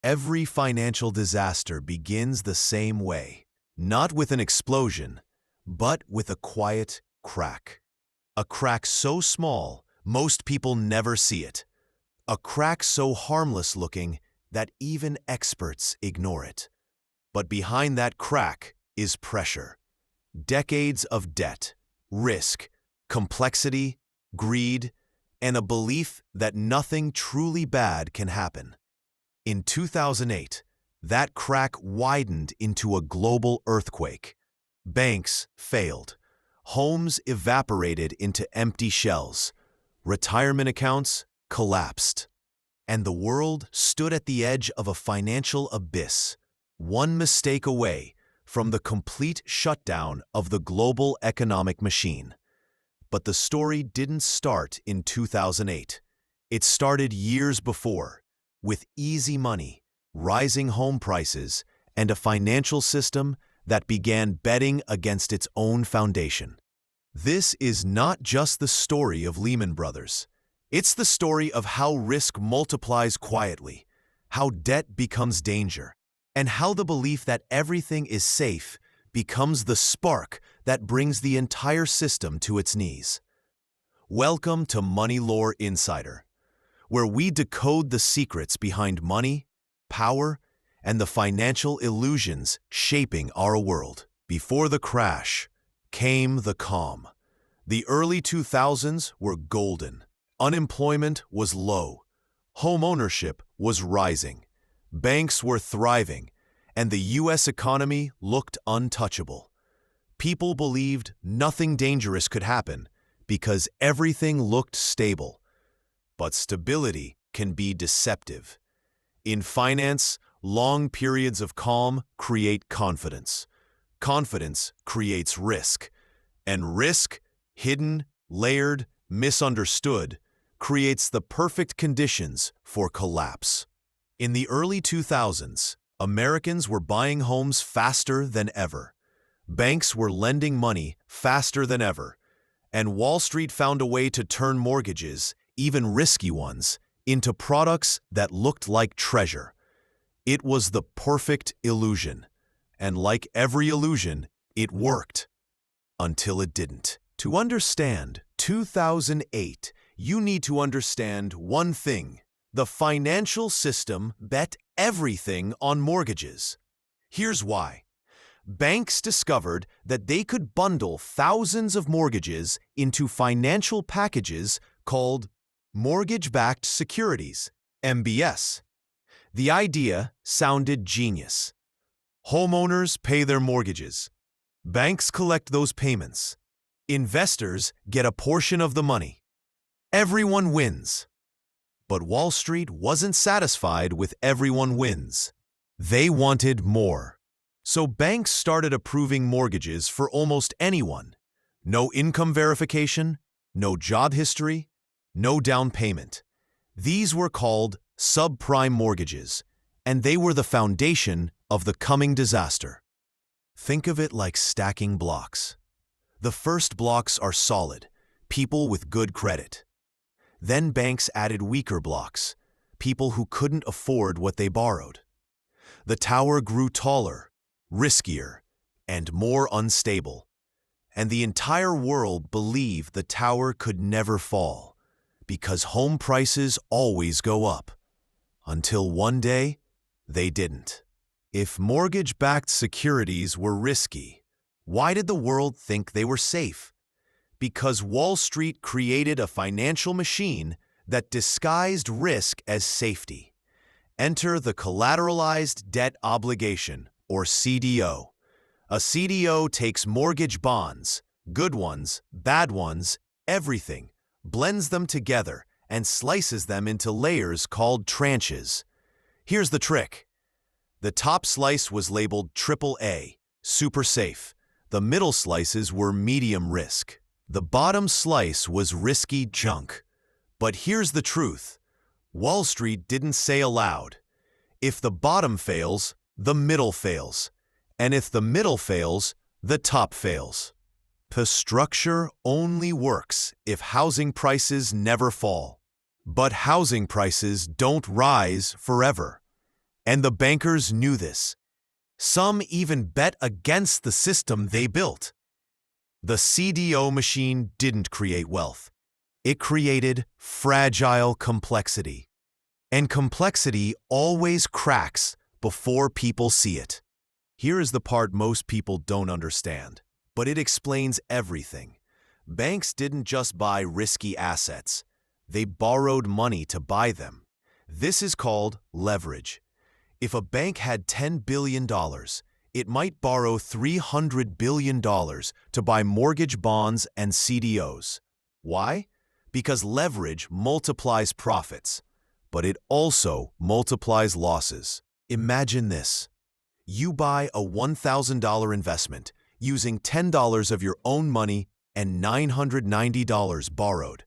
Every financial disaster begins the same way, not with an explosion, but with a quiet crack. A crack so small, most people never see it. A crack so harmless looking that even experts ignore it. But behind that crack is pressure. Decades of debt, risk, complexity, greed, and a belief that nothing truly bad can happen. In 2008, that crack widened into a global earthquake. Banks failed. Homes evaporated into empty shells. Retirement accounts collapsed. And the world stood at the edge of a financial abyss, one mistake away from the complete shutdown of the global economic machine. But the story didn't start in 2008. It started years before, with easy money, rising home prices, and a financial system that began betting against its own foundation. This is not just the story of Lehman Brothers. It's the story of how risk multiplies quietly, how debt becomes danger, and how the belief that everything is safe becomes the spark that brings the entire system to its knees. Welcome to Money Lore Insider, where we decode the secrets behind money, power, and the financial illusions shaping our world. Before the crash came the calm. The early 2000s were golden. Unemployment was low. Home ownership was rising. Banks were thriving, and the U.S. economy looked untouchable. People believed nothing dangerous could happen because everything looked stable. But stability can be deceptive. In finance, long periods of calm create confidence. Confidence creates risk. And risk, hidden, layered, misunderstood, creates the perfect conditions for collapse. In the early 2000s, Americans were buying homes faster than ever. Banks were lending money faster than ever. And Wall Street found a way to turn mortgages, even risky ones, into products that looked like treasure. It was the perfect illusion. And like every illusion, it worked. Until it didn't. To understand 2008, you need to understand one thing. The financial system bet everything on mortgages. Here's why. Banks discovered that they could bundle thousands of mortgages into financial packages called mortgage-backed securities, MBS. The idea sounded genius. Homeowners pay their mortgages. Banks collect those payments. Investors get a portion of the money. Everyone wins. But Wall Street wasn't satisfied with everyone wins. They wanted more. So banks started approving mortgages for almost anyone. No income verification, no job history, no down payment. These were called subprime mortgages, and they were the foundation of the coming disaster. Think of it like stacking blocks. The first blocks are solid, people with good credit. Then banks added weaker blocks, people who couldn't afford what they borrowed. The tower grew taller, riskier, and more unstable. And the entire world believed the tower could never fall, because home prices always go up. Until one day, they didn't. If mortgage-backed securities were risky, why did the world think they were safe? Because Wall Street created a financial machine that disguised risk as safety. Enter the collateralized debt obligation, or CDO. A CDO takes mortgage bonds, good ones, bad ones, everything, blends them together, and slices them into layers called tranches. Here's the trick. The top slice was labeled AAA, super safe. The middle slices were medium risk. The bottom slice was risky junk. But here's the truth. Wall Street didn't say aloud, if the bottom fails, the middle fails. And if the middle fails, the top fails. The structure only works if housing prices never fall. But housing prices don't rise forever. And the bankers knew this. Some even bet against the system they built. The CDO machine didn't create wealth. It created fragile complexity. And complexity always cracks before people see it. Here is the part most people don't understand, but it explains everything. Banks didn't just buy risky assets. They borrowed money to buy them. This is called leverage. If a bank had $10 billion, it might borrow $300 billion to buy mortgage bonds and CDOs. Why? Because leverage multiplies profits, but it also multiplies losses. Imagine this. You buy a $1,000 investment using $10 of your own money and $990 borrowed.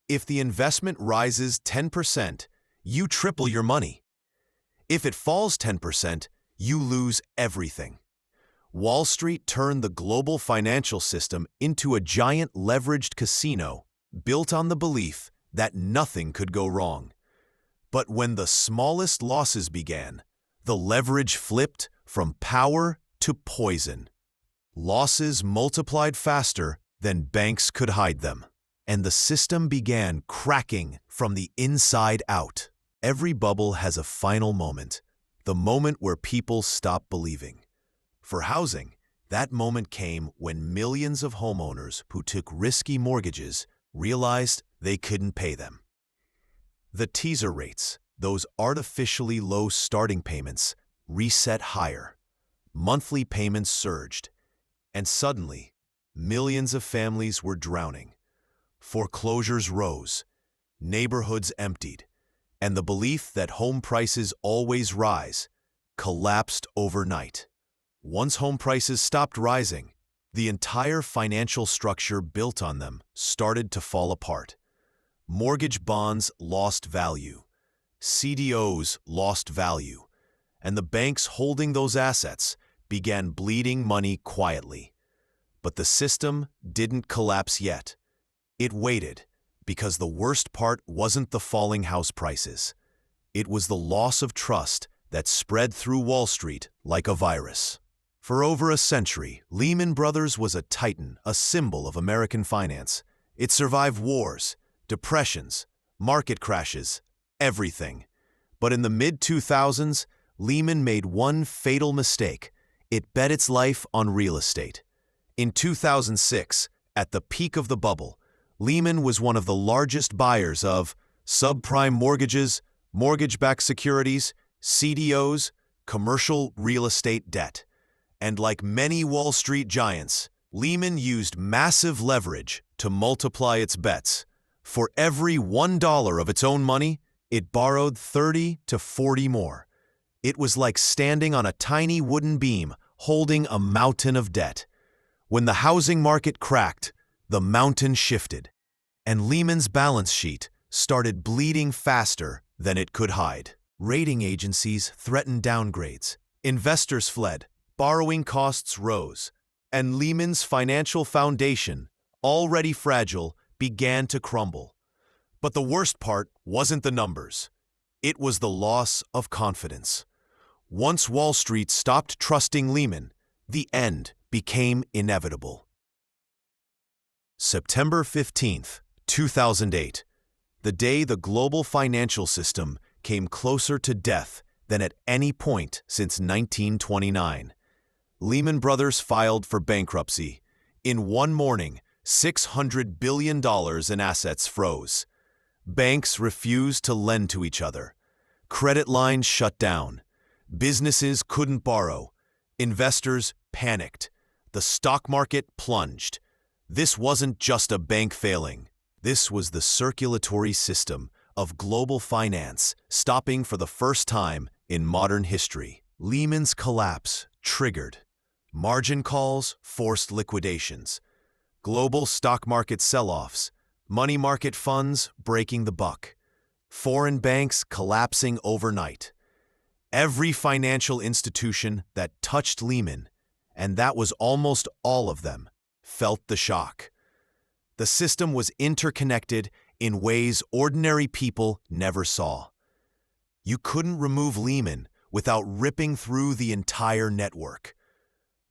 If the investment rises 10%, you triple your money. If it falls 10%, you lose everything. Wall Street turned the global financial system into a giant leveraged casino built on the belief that nothing could go wrong. But when the smallest losses began, the leverage flipped from power to poison. Losses multiplied faster than banks could hide them, and the system began cracking from the inside out. Every bubble has a final moment, the moment where people stop believing. For housing, that moment came when millions of homeowners who took risky mortgages realized they couldn't pay them. The teaser rates, those artificially low starting payments, reset higher. Monthly payments surged, and suddenly, millions of families were drowning. Foreclosures rose, neighborhoods emptied, and the belief that home prices always rise collapsed overnight. Once home prices stopped rising, the entire financial structure built on them started to fall apart. Mortgage bonds lost value, CDOs lost value, and the banks holding those assets began bleeding money quietly. But the system didn't collapse yet. It waited, because the worst part wasn't the falling house prices. It was the loss of trust that spread through Wall Street like a virus. For over a century, Lehman Brothers was a titan, a symbol of American finance. It survived wars, depressions, market crashes, everything. But in the mid-2000s, Lehman made one fatal mistake. It bet its life on real estate. In 2006, at the peak of the bubble, Lehman was one of the largest buyers of subprime mortgages, mortgage-backed securities, CDOs, commercial real estate debt. And like many Wall Street giants, Lehman used massive leverage to multiply its bets. For every $1 of its own money, it borrowed 30 to 40 more. It was like standing on a tiny wooden beam holding a mountain of debt. When the housing market cracked, the mountain shifted, and Lehman's balance sheet started bleeding faster than it could hide. Rating agencies threatened downgrades. Investors fled. Borrowing costs rose. And Lehman's financial foundation, already fragile, began to crumble. But the worst part wasn't the numbers. It was the loss of confidence. Once Wall Street stopped trusting Lehman, the end became inevitable. September 15, 2008, the day the global financial system came closer to death than at any point since 1929. Lehman Brothers filed for bankruptcy. In one morning, $600 billion in assets froze. Banks refused to lend to each other. Credit lines shut down. Businesses couldn't borrow. Investors panicked. The stock market plunged. This wasn't just a bank failing. This was the circulatory system of global finance stopping for the first time in modern history. Lehman's collapse triggered. Margin calls forced liquidations. Global stock market sell-offs. Money market funds breaking the buck. Foreign banks collapsing overnight. Every financial institution that touched Lehman, and that was almost all of them, felt the shock. The system was interconnected in ways ordinary people never saw. You couldn't remove Lehman without ripping through the entire network.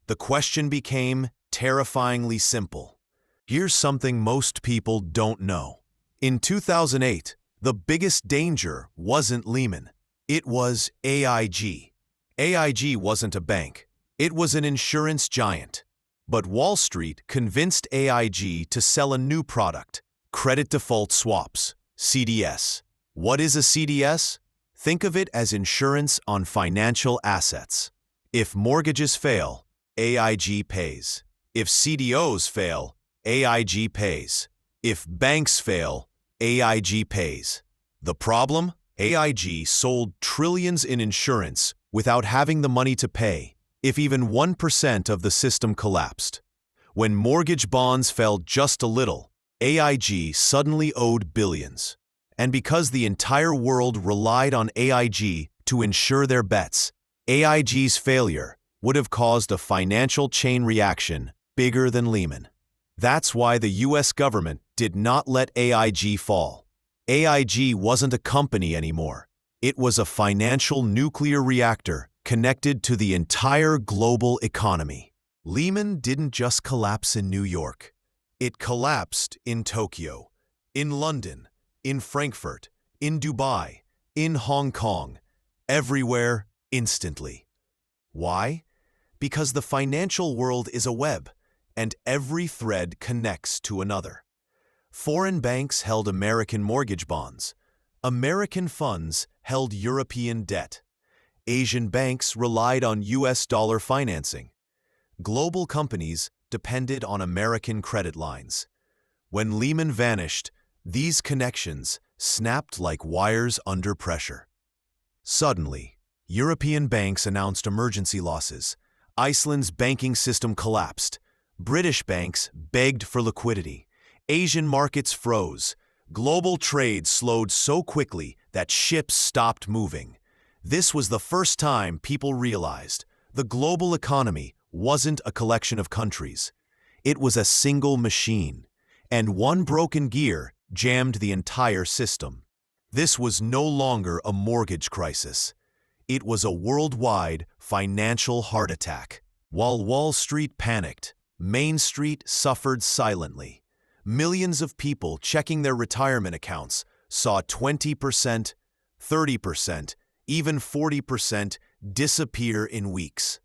The question became terrifyingly simple. Here's something most people don't know. In 2008, the biggest danger wasn't Lehman. It was AIG. AIG wasn't a bank. It was an insurance giant. But Wall Street convinced AIG to sell a new product, credit default swaps, CDS. What is a CDS? Think of it as insurance on financial assets. If mortgages fail, AIG pays. If CDOs fail, AIG pays. If banks fail, AIG pays. The problem? AIG sold trillions in insurance without having the money to pay. If even 1% of the system collapsed. When mortgage bonds fell just a little, AIG suddenly owed billions. And because the entire world relied on AIG to insure their bets, AIG's failure would have caused a financial chain reaction bigger than Lehman. That's why the US government did not let AIG fall. AIG wasn't a company anymore. It was a financial nuclear reactor connected to the entire global economy. Lehman didn't just collapse in New York. It collapsed in Tokyo, in London, in Frankfurt, in Dubai, in Hong Kong, everywhere instantly. Why? Because the financial world is a web, and every thread connects to another. Foreign banks held American mortgage bonds. American funds held European debt. Asian banks relied on US dollar financing. Global companies depended on American credit lines. When Lehman vanished, these connections snapped like wires under pressure. Suddenly, European banks announced emergency losses. Iceland's banking system collapsed. British banks begged for liquidity. Asian markets froze. Global trade slowed so quickly that ships stopped moving. This was the first time people realized the global economy wasn't a collection of countries. It was a single machine, and one broken gear jammed the entire system. This was no longer a mortgage crisis. It was a worldwide financial heart attack. While Wall Street panicked, Main Street suffered silently. Millions of people checking their retirement accounts saw 20%, 30%, even 40% disappear in weeks.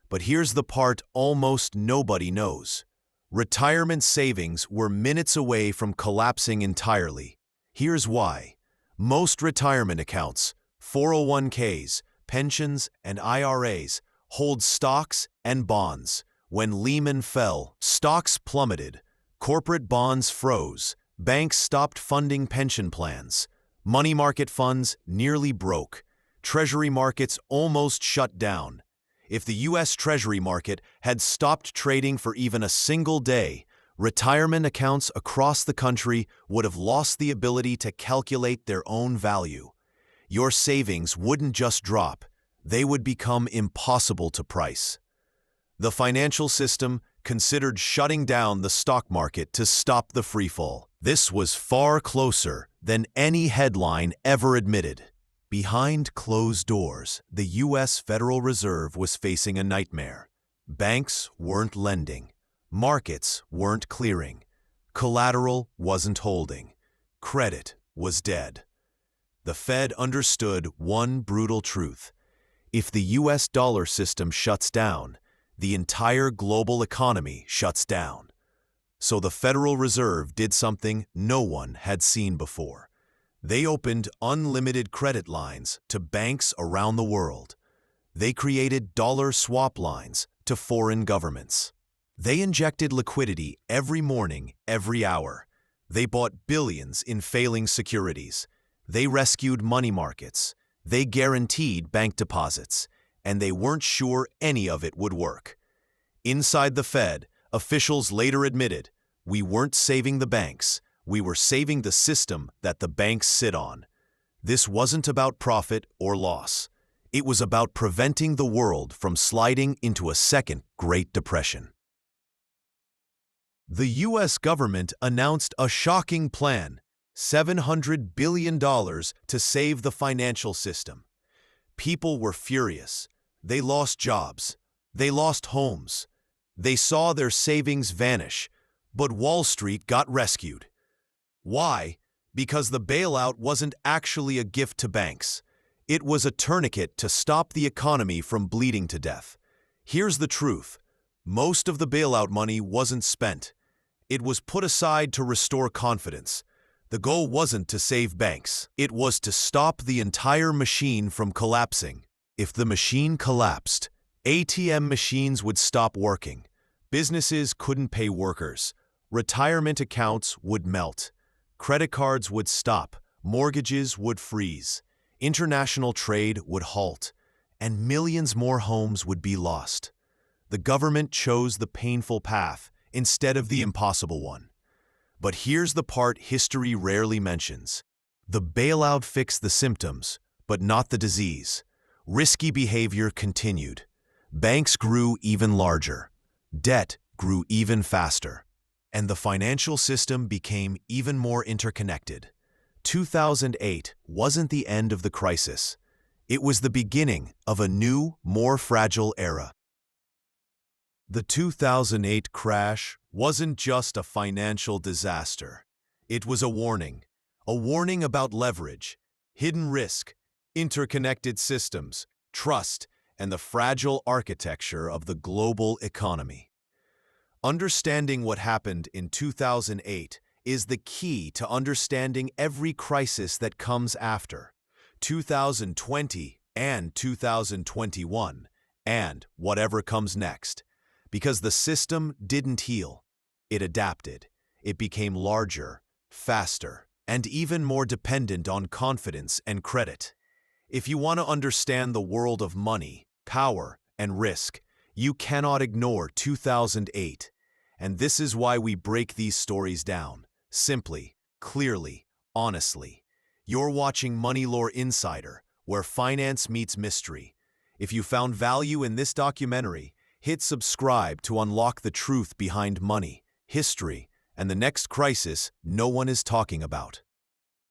But here's the part almost nobody knows. Retirement savings were minutes away from collapsing entirely. Here's why. Most retirement accounts, 401ks, pensions, and IRAs hold stocks and bonds. When Lehman fell, stocks plummeted, corporate bonds froze, banks stopped funding pension plans, money market funds nearly broke, Treasury markets almost shut down. If the U.S. Treasury market had stopped trading for even a single day, retirement accounts across the country would have lost the ability to calculate their own value. Your savings wouldn't just drop, they would become impossible to price. The financial system considered shutting down the stock market to stop the freefall. This was far closer than any headline ever admitted. Behind closed doors, the U.S. Federal Reserve was facing a nightmare. Banks weren't lending. Markets weren't clearing. Collateral wasn't holding. Credit was dead. The Fed understood one brutal truth. If the U.S. dollar system shuts down, the entire global economy shuts down. So the Federal Reserve did something no one had seen before. They opened unlimited credit lines to banks around the world. They created dollar swap lines to foreign governments. They injected liquidity every morning, every hour. They bought billions in failing securities. They rescued money markets. They guaranteed bank deposits. And they weren't sure any of it would work. Inside the Fed, officials later admitted, we weren't saving the banks. We were saving the system that the banks sit on. This wasn't about profit or loss. It was about preventing the world from sliding into a second Great Depression. The U.S. government announced a shocking plan. $700 billion to save the financial system. People were furious. They lost jobs. They lost homes. They saw their savings vanish, but Wall Street got rescued. Why? Because the bailout wasn't actually a gift to banks. It was a tourniquet to stop the economy from bleeding to death. Here's the truth. Most of the bailout money wasn't spent. It was put aside to restore confidence. The goal wasn't to save banks. It was to stop the entire machine from collapsing. If the machine collapsed, ATM machines would stop working. Businesses couldn't pay workers. Retirement accounts would melt. Credit cards would stop. Mortgages would freeze. International trade would halt. And millions more homes would be lost. The government chose the painful path instead of the impossible one. But here's the part history rarely mentions. The bailout fixed the symptoms, but not the disease. Risky behavior continued. Banks grew even larger. Debt grew even faster. And the financial system became even more interconnected. 2008 wasn't the end of the crisis. It was the beginning of a new, more fragile era. The 2008 crash wasn't just a financial disaster. It was a warning about leverage, hidden risk, interconnected systems, trust, and the fragile architecture of the global economy. Understanding what happened in 2008 is the key to understanding every crisis that comes after 2020 and 2021, and whatever comes next. Because the system didn't heal. It adapted. It became larger, faster, and even more dependent on confidence and credit. If you want to understand the world of money, power, and risk, you cannot ignore 2008. And this is why we break these stories down. Simply, clearly, honestly. You're watching Money Lore Insider, where finance meets mystery. If you found value in this documentary, hit subscribe to unlock the truth behind money, history, and the next crisis no one is talking about.